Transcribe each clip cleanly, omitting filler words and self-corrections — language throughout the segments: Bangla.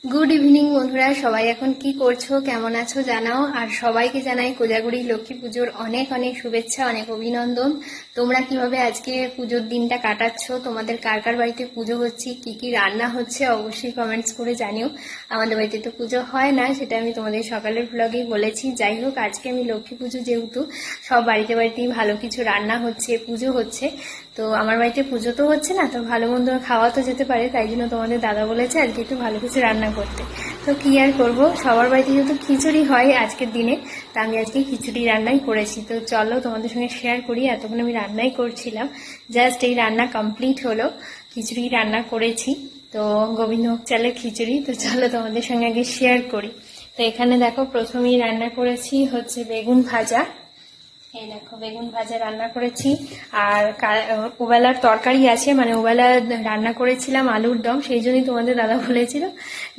গুড ইভিনিং বন্ধুরা, সবাই এখন কি করছো, কেমন আছো জানাও। আর সবাইকে জানাই কোজাগুড়ি লক্ষ্মী পুজোর অনেক অনেক শুভেচ্ছা, অনেক অভিনন্দন। তোমরা কিভাবে আজকে পুজোর দিনটা কাটাচ্ছ, তোমাদের কার কার বাড়িতে পুজো হচ্ছে, কি কি রান্না হচ্ছে, অবশ্যই কমেন্টস করে জানিও। আমাদের বাড়িতে তো পুজো হয় না, সেটা আমি তোমাদের সকালের ব্লগেই বলেছি। যাই হোক, আজকে আমি লক্ষ্মী পুজো যেহেতু সব বাড়িতে বাড়িতেই ভালো কিছু রান্না হচ্ছে, পুজো হচ্ছে, তো আমার বাড়িতে পুজো তো হচ্ছে না, তো ভালো মন্দ খাওয়া তো যেতে পারে, তাই জন্য তোমাদের দাদা বলেছে আজকে একটু ভালো কিছু রান্না করতে। তো কি আর করবো, সবার বাড়িতে যেহেতু খিচুড়ি হয় আজকের দিনে, তা আমি আজকে খিচুড়ি রান্নাই করেছি। তো চলো তোমাদের সঙ্গে শেয়ার করি। এতক্ষণ আমি রান্নাই করছিলাম, জাস্ট এই রান্না কমপ্লিট হলো, খিচুড়ি রান্না করেছি। তো গোবিন্দভোগ চালের খিচুড়ি। তো চলো তোমাদের সঙ্গে আগে শেয়ার করি। তো এখানে দেখো, প্রথমেই রান্না করেছি হচ্ছে বেগুন ভাজা। এই দেখো, বেগুন ভাজা রান্না করেছি। আর ওবেলার তরকারি আছে, মানে ওবেলা রান্না করেছিলাম আলুর দম, সেই জন্যই তোমাদের দাদা বলেছিল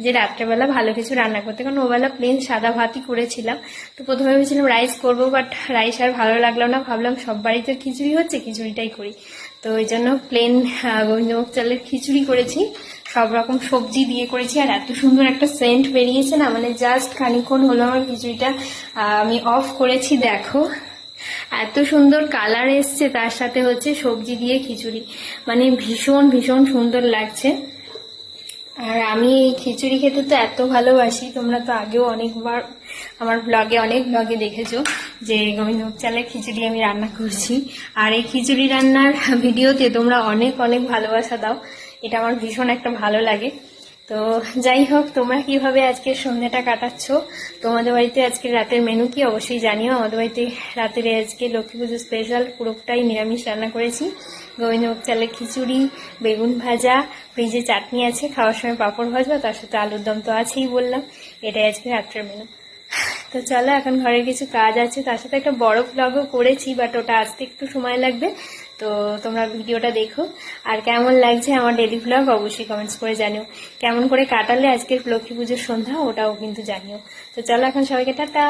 যে রাত্রেবেলা ভালো কিছু রান্না করতে, কারণ ওবেলা প্লেন সাদা ভাতই করেছিলাম। তো প্রথমে ভেবেছিলাম রাইস করবো, বাট রাইস আর ভালো লাগলো না, ভাবলাম সব বাড়িতে খিচুড়ি হচ্ছে, খিচুড়িটাই করি। তো ওই জন্য প্লেন গোবিন্দভোগ চালের খিচুড়ি করেছি, সব রকম সবজি দিয়ে করেছি। আর এত সুন্দর একটা সেন্ট বেরিয়েছে না, মানে জাস্ট খানিক্ষণ হলো আমার খিচুড়িটা আমি অফ করেছি, দেখো এত সুন্দর কালার এসছে, তার সাথে হচ্ছে সবজি দিয়ে খিচুড়ি, মানে ভীষণ ভীষণ সুন্দর লাগছে। আর আমি এই খিচুড়ি খেতে তো এত ভালোবাসি, তোমরা তো আগেও অনেকবার আমার অনেক ব্লগে দেখেছো যে গোবিন্দভোগ চালের খিচুড়ি আমি রান্না করছি। আর এই খিচুড়ি রান্নার ভিডিওতে তোমরা অনেক অনেক ভালোবাসা দাও, এটা আমার ভীষণ একটা ভালো লাগে। তো যাই হোক, তোমরা কিভাবে আজকের সন্ধ্যাটা কাটাচ্ছ, তোমাদের বাড়িতে আজকে রাতের মেনু কি অবশ্যই জানিও। আমাদের বাড়িতে রাতের আজকে লক্ষ্মী পুজো স্পেশাল, পুরোটাই নিরামিষ রান্না করেছি। গোবিন্দভোগ চালের খিচুড়ি, বেগুন ভাজা, ফ্রিজে চাটনি আছে, খাওয়ার সময় পাঁপড় ভাজা, তার সাথে আলুর দম তো আছেই বললাম। এটাই আজকে রাত্রের মেনু। তো চলো, এখন ঘরের কিছু কাজ আছে, তার সাথে একটা বড় ব্লগও করেছি, বাট ওটা আসতে একটু সময় লাগবে। তো তোমরা ভিডিওটা দেখো। আর কেমন লাগছে আমার ডেলি ব্লগ অবশ্যই কমেন্টস করে জানিও। কেমন করে কাটালে আজকের লক্ষ্মী পুজোর সন্ধ্যা, ওটাও কিন্তু জানিও। তো চলো, এখন সবাইকে টাটা।